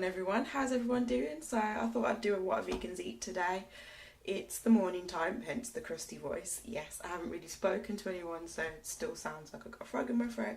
morning everyone, how's everyone doing? So I thought I'd do a what vegans eat today. It's the morning time, hence the crusty voice. Yes, I haven't really spoken to anyone, so it still sounds like I've got a frog in my throat.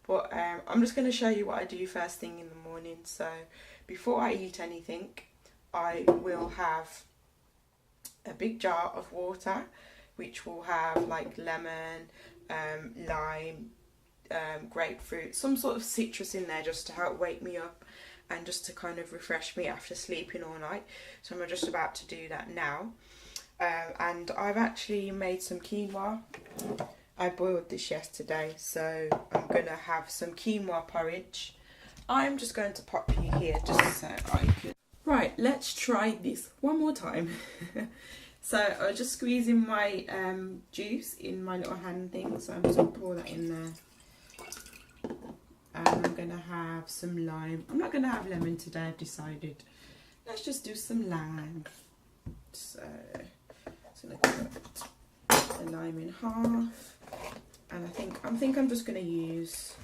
But I'm just going to show you what I do first thing in the morning. So before I eat anything, I will have a big jar of water, which will have like lemon, lime, grapefruit, some sort of citrus in there just to help wake me up and just to kind of refresh me after sleeping all night. So I'm just about to do that now. And I've actually made some quinoa. I boiled this yesterday, so I'm going to have some quinoa porridge. I'm just going to pop you here just so I can... Right, let's try this one more time. So I'm just squeezing my juice in my little hand thing, so I'm just going to pour that in there. And I'm going to have some lime. I'm not going to have lemon today, I've decided. Let's just do some lime. So I'm going to cut the lime in half. And I think I'm just going to use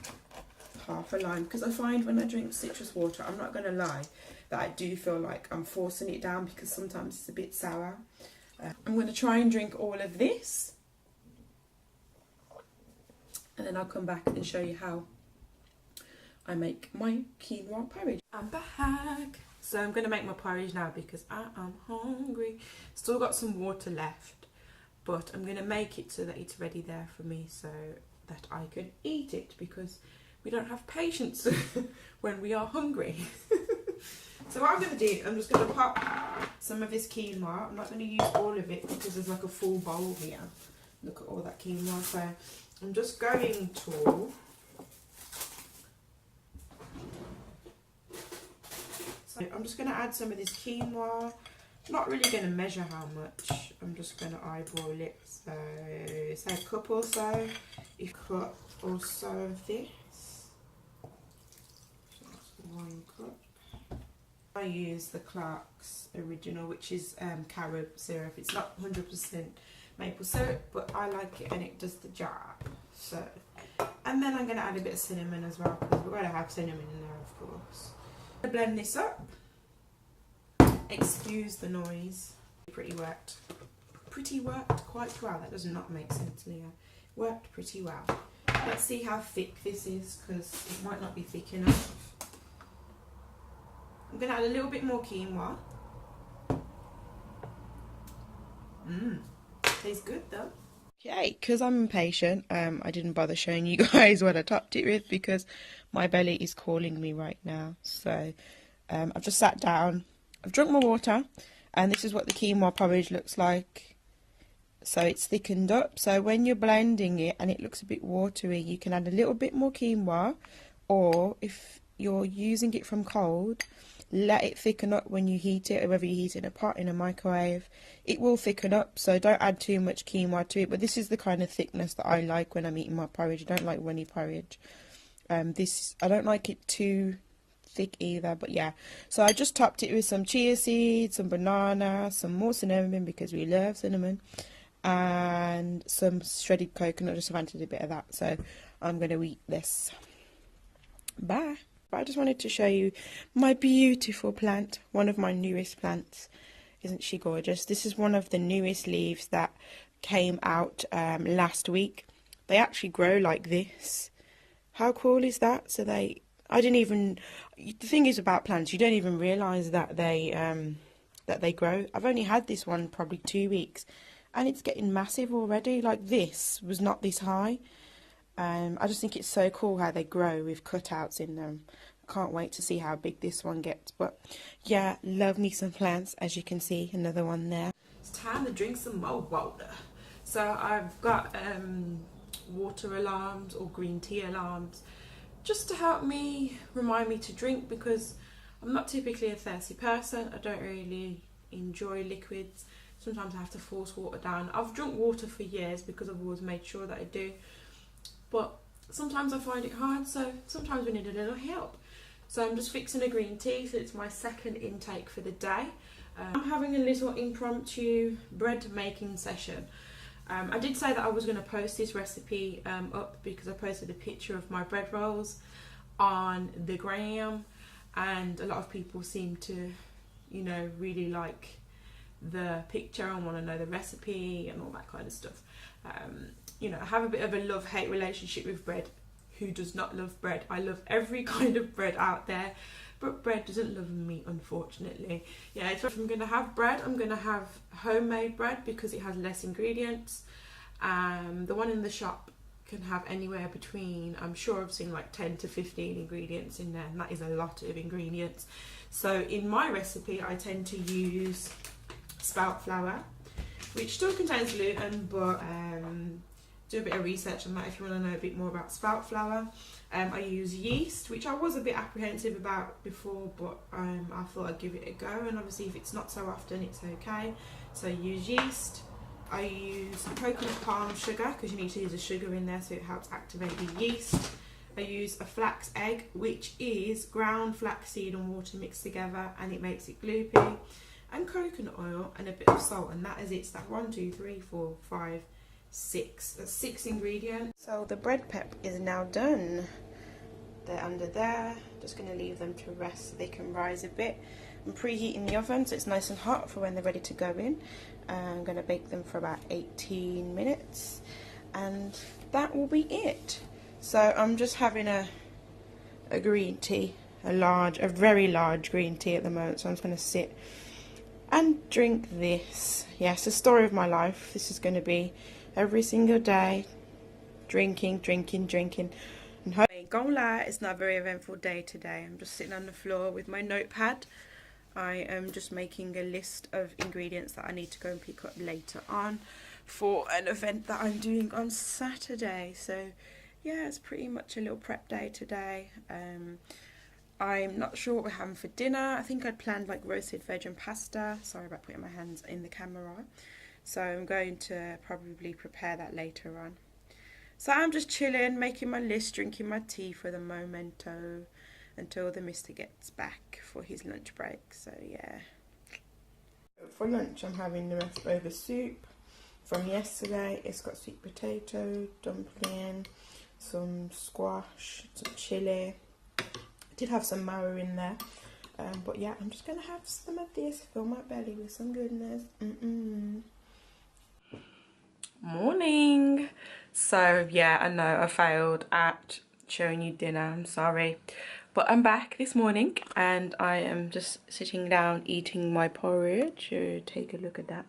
half a lime, because I find when I drink citrus water, I'm not going to lie, that I do feel like I'm forcing it down because sometimes it's a bit sour. I'm going to try and drink all of this, and then I'll come back and show you how I make my quinoa porridge. I'm back. So I'm going to make my porridge now because I am hungry. Still got some water left, but I'm going to make it so that it's ready there for me so that I can eat it, because we don't have patience when we are hungry. So what I'm going to do, I'm just going to pop some of this quinoa. I'm not going to use all of it because there's like a full bowl here. Look at all that quinoa. So I'm just going to... So I'm just going to add some of this quinoa. I'm not really going to measure how much. I'm just going to eyeball it. So say a cup or so. A cup or so of this. That's 1 cup. I use the Clark's original, which is carob syrup. It's not 100% maple syrup, but I like it and it does the job. So, and then I'm going to add a bit of cinnamon as well, because we're going to have cinnamon in there, of course. I'm going to blend this up. Excuse the noise. Pretty worked quite well. That does not make sense, Leah. Worked pretty well. Let's see how thick this is, because it might not be thick enough. I'm going to add a little bit more quinoa. Tastes good though. Okay, because I'm impatient, I didn't bother showing you guys what I topped it with, because my belly is calling me right now. So I've just sat down, I've drunk my water, and this is what the quinoa porridge looks like. So it's thickened up. So when you're blending it and it looks a bit watery, you can add a little bit more quinoa, or if you're using it from cold, let it thicken up when you heat it, or whether you heat it in a pot, in a microwave, it will thicken up. So don't add too much quinoa to it, but this is the kind of thickness that I like when I'm eating my porridge. I don't like runny porridge. I don't like it too thick either, but yeah. So I just topped it with some chia seeds, some banana, some more cinnamon because we love cinnamon, and some shredded coconut. Just wanted a bit of that, so I'm going to eat this. Bye. But I just wanted to show you my beautiful plant, one of my newest plants. Isn't she gorgeous? This is one of the newest leaves that came out last week. They actually grow like this. How cool is that? So the thing is about plants, you don't even realise that they grow. I've only had this one probably 2 weeks, and it's getting massive already. Like, this was not this high. I just think it's so cool how they grow with cutouts in them. I can't wait to see how big this one gets. But yeah, love me some plants. As you can see, another one there. It's time to drink some more water. So I've got water alarms or green tea alarms, just to help me, remind me to drink, because I'm not typically a thirsty person. I don't really enjoy liquids. Sometimes I have to force water down. I've drunk water for years because I've always made sure that I do. But sometimes I find it hard, so sometimes we need a little help. So I'm just fixing a green tea, so it's my second intake for the day. I'm having a little impromptu bread making session. I did say that I was going to post this recipe up because I posted a picture of my bread rolls on the gram, and a lot of people seem to, you know, really like the picture and want to know the recipe and all that kind of stuff. You know, I have a bit of a love-hate relationship with bread. Who does not love bread? I love every kind of bread out there, but bread doesn't love me, unfortunately. Yeah, if I'm going to have bread, I'm going to have homemade bread because it has less ingredients. The one in the shop can have anywhere between, I'm sure I've seen like 10 to 15 ingredients in there, and that is a lot of ingredients. So in my recipe, I tend to use spout flour, which still contains gluten, but do a bit of research on that if you want to know a bit more about spout flour. I use yeast, which I was a bit apprehensive about before, but I thought I'd give it a go, and obviously if it's not so often, it's okay. So I use yeast. I use coconut palm sugar because you need to use a sugar in there so it helps activate the yeast. I use a flax egg, which is ground flaxseed and water mixed together, and it makes it gloopy. And coconut oil and a bit of salt, and that is it. So that's 1, 2, 3, 4, 5, 6. That's 6 ingredients. So the bread pep is now done. They're under there. Just going to leave them to rest so they can rise a bit. I'm preheating the oven so it's nice and hot for when they're ready to go in. I'm going to bake them for about 18 minutes, and that will be it. So I'm just having a green tea, a very large green tea at the moment. So I'm just going to sit and drink this. Yes, the story of my life. This is going to be every single day, drinking. And gonna lie, it's not a very eventful day today. I'm just sitting on the floor with my notepad. I am just making a list of ingredients that I need to go and pick up later on for an event that I'm doing on Saturday. So yeah, it's pretty much a little prep day today. I'm not sure what we're having for dinner. I think I'd planned like roasted veg and pasta. Sorry about putting my hands in the camera. So I'm going to probably prepare that later on. So I'm just chilling, making my list, drinking my tea for the momento until the mister gets back for his lunch break. So yeah. For lunch I'm having the leftover soup from yesterday. It's got sweet potato, dumpling, some squash, some chilli. I did have some marrow in there. But yeah, I'm just going to have some of this, fill my belly with some goodness. Morning. So yeah, I know I failed at showing you dinner, I'm sorry, but I'm back this morning and I am just sitting down eating my porridge. Take a look at that.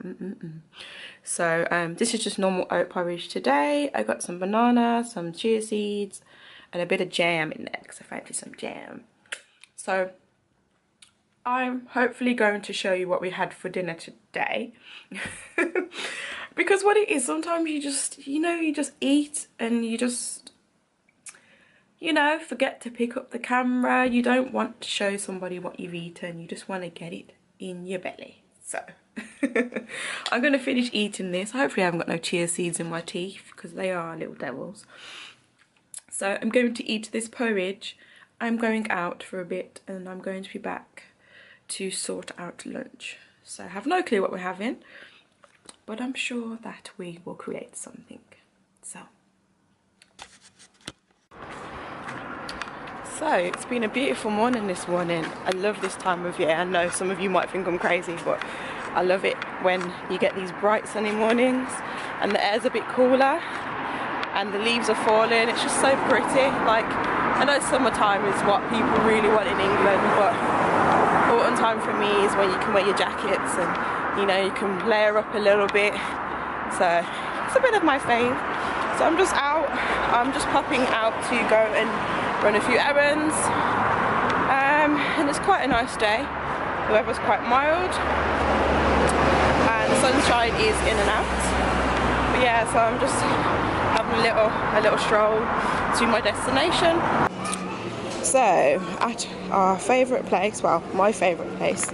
So this is just normal oat porridge today. I got some banana, some chia seeds and a bit of jam in there because I fancy some jam. So I'm hopefully going to show you what we had for dinner today. Because what it is, sometimes you just, you just eat and you just, forget to pick up the camera. You don't want to show somebody what you've eaten. You just want to get it in your belly. So I'm going to finish eating this. Hopefully I haven't got no chia seeds in my teeth because they are little devils. So I'm going to eat this porridge. I'm going out for a bit and I'm going to be back to sort out lunch. So I have no clue what we're having, but I'm sure that we will create something. So it's been a beautiful morning this morning. I love this time of year. I know some of you might think I'm crazy, but I love it when you get these bright sunny mornings and the air's a bit cooler and the leaves are falling. It's just so pretty. Like, I know summertime is what people really want in England, but autumn time for me is when you can wear your jackets and you can layer up a little bit. So it's a bit of my fave. So I'm just out. I'm just popping out to go and run a few errands. And it's quite a nice day. The weather's quite mild and the sunshine is in and out. But yeah, so I'm just having a little stroll to my destination. So at our favourite place, well, my favourite place,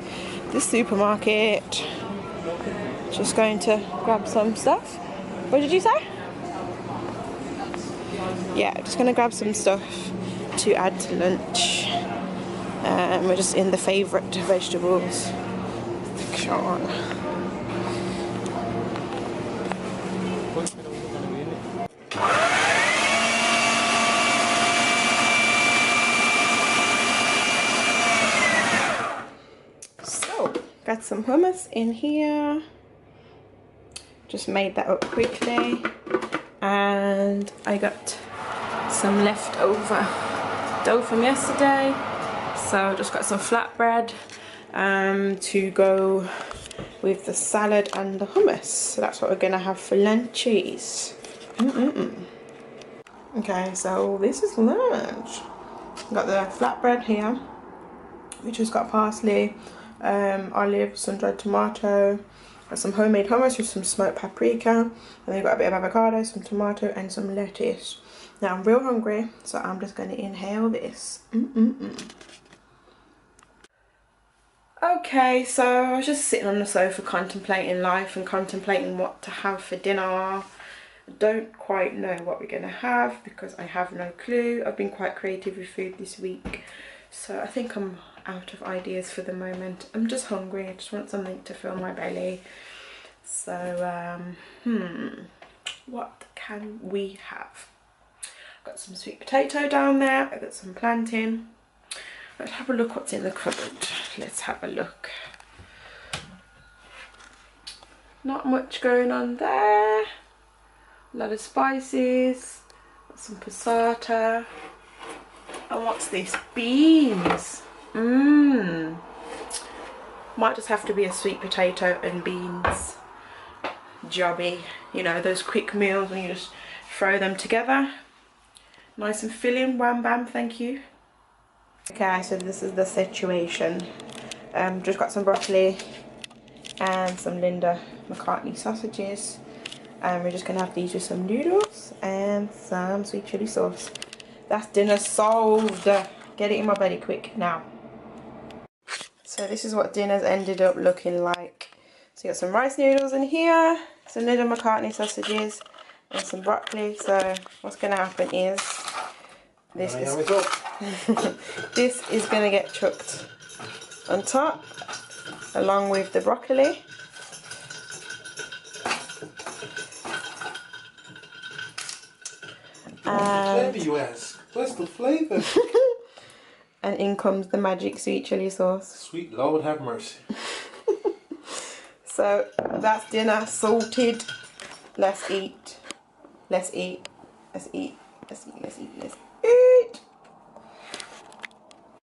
the supermarket. Just going to grab some stuff. What did you say? Yeah, just going to grab some stuff to add to lunch. We're just in the favourite vegetables section. got some hummus in here. Just made that up quickly. And I got some leftover dough from yesterday. So just got some flatbread to go with the salad and the hummus. So that's what we're gonna have for lunches. Okay, so this is lunch. Got the flatbread here, which has got parsley, olive, sun-dried tomato, got some homemade hummus with some smoked paprika, and then got a bit of avocado, some tomato, and some lettuce. Now I'm real hungry, so I'm just going to inhale this. Okay, so I was just sitting on the sofa contemplating life and contemplating what to have for dinner. I don't quite know what we're going to have because I have no clue. I've been quite creative with food this week, so I think I'm out of ideas for the moment. I'm just hungry. I just want something to fill my belly. So what can we have? I've got some sweet potato down there. I've got some plantain. Let's have a look what's in the cupboard. Let's have a look. Not much going on there. A lot of spices, some passata, and what's this? Beans. Might just have to be a sweet potato and beans jobby. You know, those quick meals when you just throw them together. Nice and filling, wham bam, thank you. Okay, so this is the situation. Just got some broccoli and some Linda McCartney sausages. And we're just going to have these with some noodles and some sweet chili sauce. That's dinner solved. Get it in my belly quick now. So this is what dinner's ended up looking like. So you got some rice noodles in here, some Linda McCartney sausages, and some broccoli. So what's going to happen is this is going to get chucked on top along with the broccoli. Flavour, you ask. Where's the flavour? And in comes the magic sweet chili sauce. Sweet Lord have mercy. So that's dinner sorted. Let's eat. Let's eat. Let's eat. Let's eat. Let's eat. Let's